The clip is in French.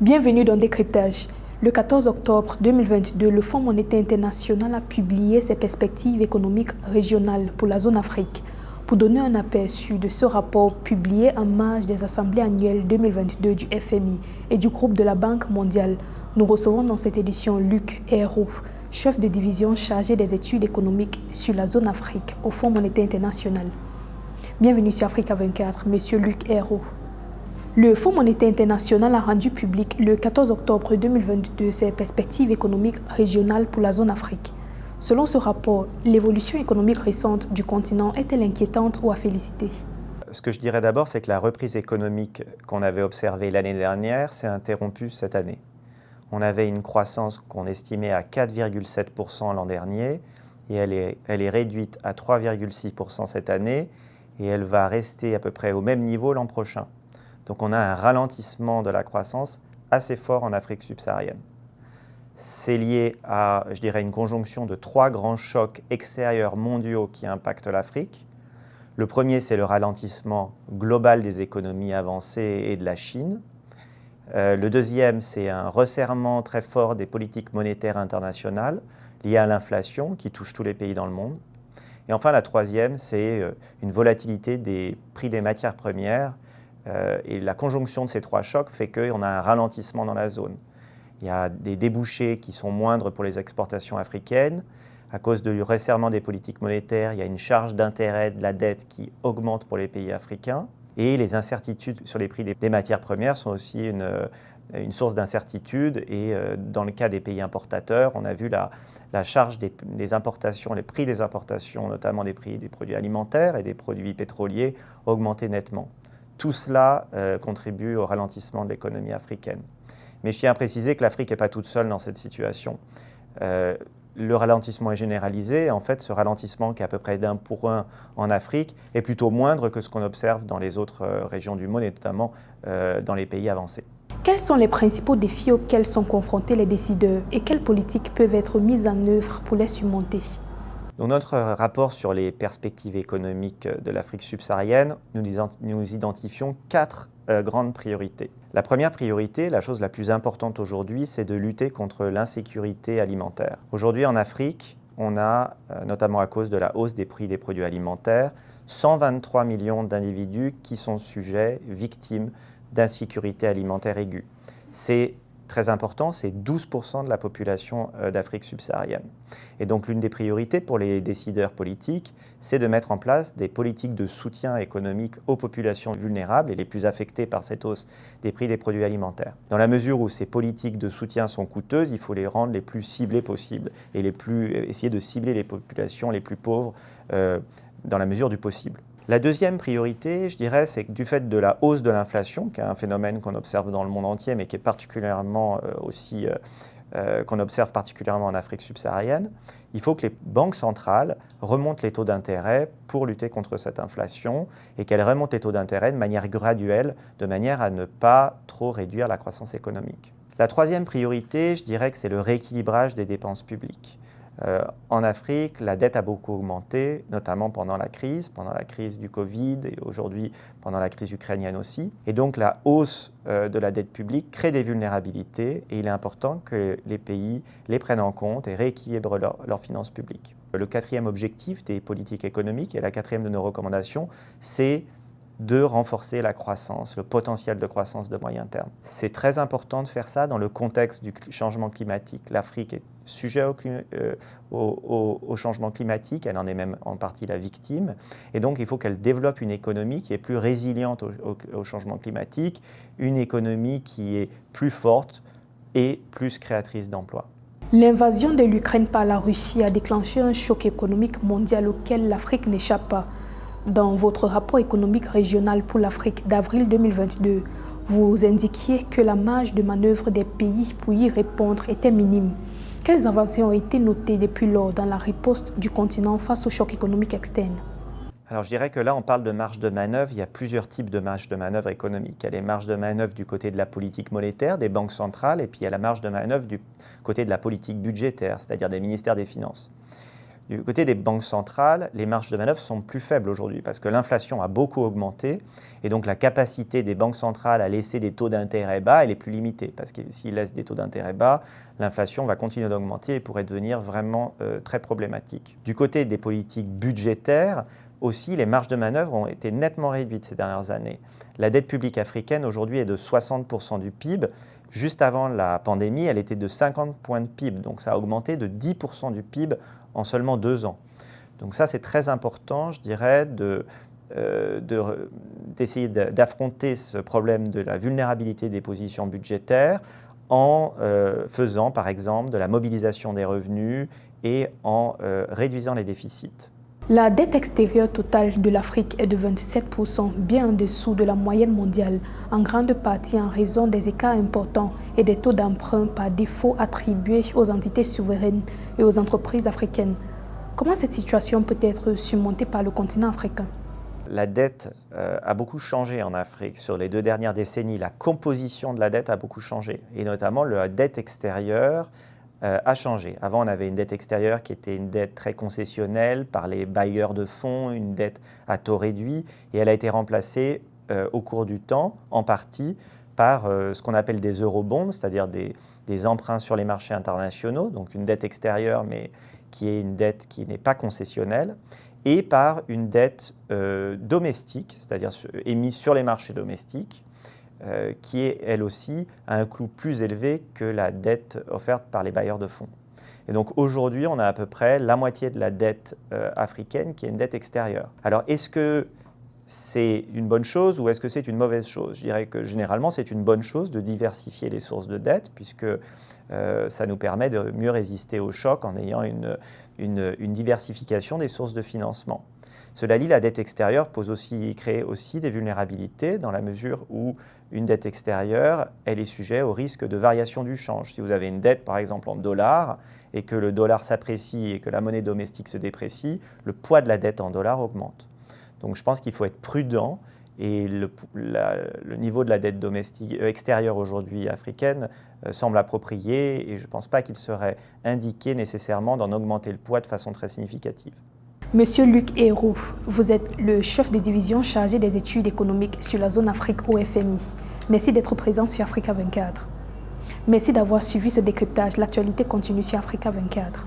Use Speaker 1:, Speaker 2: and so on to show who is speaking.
Speaker 1: Bienvenue dans Décryptage. Le 14 octobre 2022, le Fonds monétaire international a publié ses perspectives économiques régionales pour la zone Afrique. Pour donner un aperçu de ce rapport publié en marge des assemblées annuelles 2022 du FMI et du groupe de la Banque mondiale, nous recevons dans cette édition Luc Ayrault, chef de division chargé des études économiques sur la zone Afrique au Fonds monétaire international. Bienvenue sur Africa 24, Monsieur Luc Ayrault. Le Fonds monétaire international a rendu public le 14 octobre 2022 ses perspectives économiques régionales pour la zone Afrique. Selon ce rapport, l'évolution économique récente du continent est-elle inquiétante ou à féliciter?
Speaker 2: Ce que je dirais d'abord, c'est que la reprise économique qu'on avait observée l'année dernière s'est interrompue cette année. On avait une croissance qu'on estimait à 4,7% l'an dernier et elle est réduite à 3,6% cette année et elle va rester à peu près au même niveau l'an prochain. Donc on a un ralentissement de la croissance assez fort en Afrique subsaharienne. C'est lié à, je dirais, une conjonction de trois grands chocs extérieurs mondiaux qui impactent l'Afrique. Le premier, c'est le ralentissement global des économies avancées et de la Chine. Le deuxième, c'est un resserrement très fort des politiques monétaires internationales liées à l'inflation qui touche tous les pays dans le monde. Et enfin, la troisième, c'est une volatilité des prix des matières premières. Et la conjonction de ces trois chocs fait qu'on a un ralentissement dans la zone. Il y a des débouchés qui sont moindres pour les exportations africaines. À cause du resserrement des politiques monétaires, il y a une charge d'intérêt de la dette qui augmente pour les pays africains. Et les incertitudes sur les prix des matières premières sont aussi une source d'incertitude. Et dans le cas des pays importateurs, on a vu la charge des importations, les prix des importations, notamment des prix des produits alimentaires et des produits pétroliers, augmenter nettement. Tout cela contribue au ralentissement de l'économie africaine. Mais je tiens à préciser que l'Afrique n'est pas toute seule dans cette situation. Le ralentissement est généralisé. En fait, ce ralentissement, qui est à peu près d'1 pour 1 en Afrique, est plutôt moindre que ce qu'on observe dans les autres régions du monde, et notamment dans les pays avancés.
Speaker 1: Quels sont les principaux défis auxquels sont confrontés les décideurs et quelles politiques peuvent être mises en œuvre pour les surmonter?
Speaker 2: Dans notre rapport sur les perspectives économiques de l'Afrique subsaharienne, nous identifions 4 grandes priorités. La première priorité, la chose la plus importante aujourd'hui, c'est de lutter contre l'insécurité alimentaire. Aujourd'hui en Afrique, on a, notamment à cause de la hausse des prix des produits alimentaires, 123 millions d'individus qui sont victimes d'insécurité alimentaire aiguë. C'est très important, c'est 12% de la population d'Afrique subsaharienne. Et donc l'une des priorités pour les décideurs politiques, c'est de mettre en place des politiques de soutien économique aux populations vulnérables et les plus affectées par cette hausse des prix des produits alimentaires. Dans la mesure où ces politiques de soutien sont coûteuses, il faut les rendre les plus ciblées possibles et essayer de cibler les populations les plus pauvres dans la mesure du possible. La deuxième priorité, je dirais, c'est que du fait de la hausse de l'inflation, qui est un phénomène qu'on observe dans le monde entier, mais qui est particulièrement qu'on observe particulièrement en Afrique subsaharienne, il faut que les banques centrales remontent les taux d'intérêt pour lutter contre cette inflation et qu'elles remontent les taux d'intérêt de manière graduelle, de manière à ne pas trop réduire la croissance économique. La troisième priorité, je dirais que c'est le rééquilibrage des dépenses publiques. En Afrique, la dette a beaucoup augmenté, notamment pendant la crise du Covid et aujourd'hui pendant la crise ukrainienne aussi. Et donc la hausse de la dette publique crée des vulnérabilités et il est important que les pays les prennent en compte et rééquilibrent leurs finances publiques. Le quatrième objectif des politiques économiques et la quatrième de nos recommandations, c'est de renforcer la croissance, le potentiel de croissance de moyen terme. C'est très important de faire ça dans le contexte du changement climatique. L'Afrique est sujet au changement climatique, elle en est même en partie la victime, et donc il faut qu'elle développe une économie qui est plus résiliente au changement climatique, une économie qui est plus forte et plus créatrice d'emplois.
Speaker 1: L'invasion de l'Ukraine par la Russie a déclenché un choc économique mondial auquel l'Afrique n'échappe pas. Dans votre rapport économique régional pour l'Afrique d'avril 2022, vous indiquiez que la marge de manœuvre des pays pour y répondre était minime. Quelles avancées ont été notées depuis lors dans la riposte du continent face au choc économique externe?
Speaker 2: Alors je dirais que là, on parle de marge de manœuvre. Il y a plusieurs types de marge de manœuvre économique. Il y a les marges de manœuvre du côté de la politique monétaire, des banques centrales, et puis il y a la marge de manœuvre du côté de la politique budgétaire, c'est-à-dire des ministères des Finances. Du côté des banques centrales, les marges de manœuvre sont plus faibles aujourd'hui parce que l'inflation a beaucoup augmenté et donc la capacité des banques centrales à laisser des taux d'intérêt bas, elle est plus limitée parce que s'ils laissent des taux d'intérêt bas, l'inflation va continuer d'augmenter et pourrait devenir vraiment très problématique. Du côté des politiques budgétaires, aussi, les marges de manœuvre ont été nettement réduites ces dernières années. La dette publique africaine aujourd'hui est de 60% du PIB. Juste avant la pandémie, elle était de 50 points de PIB, donc ça a augmenté de 10% du PIB en seulement 2 ans. Donc ça, c'est très important, je dirais, d'essayer d'affronter ce problème de la vulnérabilité des positions budgétaires en faisant, par exemple, de la mobilisation des revenus et en réduisant les déficits.
Speaker 1: La dette extérieure totale de l'Afrique est de 27%, bien en dessous de la moyenne mondiale, en grande partie en raison des écarts importants et des taux d'emprunt par défaut attribués aux entités souveraines et aux entreprises africaines. Comment cette situation peut être surmontée par le continent africain ?
Speaker 2: La dette a beaucoup changé en Afrique. Sur les 2 dernières décennies, la composition de la dette a beaucoup changé, et notamment la dette extérieure a changé. Avant, on avait une dette extérieure qui était une dette très concessionnelle par les bailleurs de fonds, une dette à taux réduit, et elle a été remplacée au cours du temps, en partie, par ce qu'on appelle des eurobonds, c'est-à-dire des emprunts sur les marchés internationaux, donc une dette extérieure, mais qui est une dette qui n'est pas concessionnelle, et par une dette domestique, c'est-à-dire émise sur les marchés domestiques, qui est elle aussi à un coût plus élevé que la dette offerte par les bailleurs de fonds. Et donc aujourd'hui, on a à peu près la moitié de la dette africaine qui est une dette extérieure. Alors est-ce que c'est une bonne chose ou est-ce que c'est une mauvaise chose? Je dirais que généralement, c'est une bonne chose de diversifier les sources de dette puisque ça nous permet de mieux résister aux chocs en ayant une diversification des sources de financement. Cela dit, la dette extérieure crée aussi des vulnérabilités dans la mesure où une dette extérieure, elle est sujet au risque de variation du change. Si vous avez une dette, par exemple, en dollars, et que le dollar s'apprécie et que la monnaie domestique se déprécie, le poids de la dette en dollars augmente. Donc je pense qu'il faut être prudent et le niveau de la dette domestique extérieure aujourd'hui africaine semble approprié et je ne pense pas qu'il serait indiqué nécessairement d'en augmenter le poids de façon très significative.
Speaker 1: Monsieur Luc Héroux, vous êtes le chef de division chargé des études économiques sur la zone Afrique au FMI. Merci d'être présent sur Africa 24. Merci d'avoir suivi ce décryptage. L'actualité continue sur Africa 24.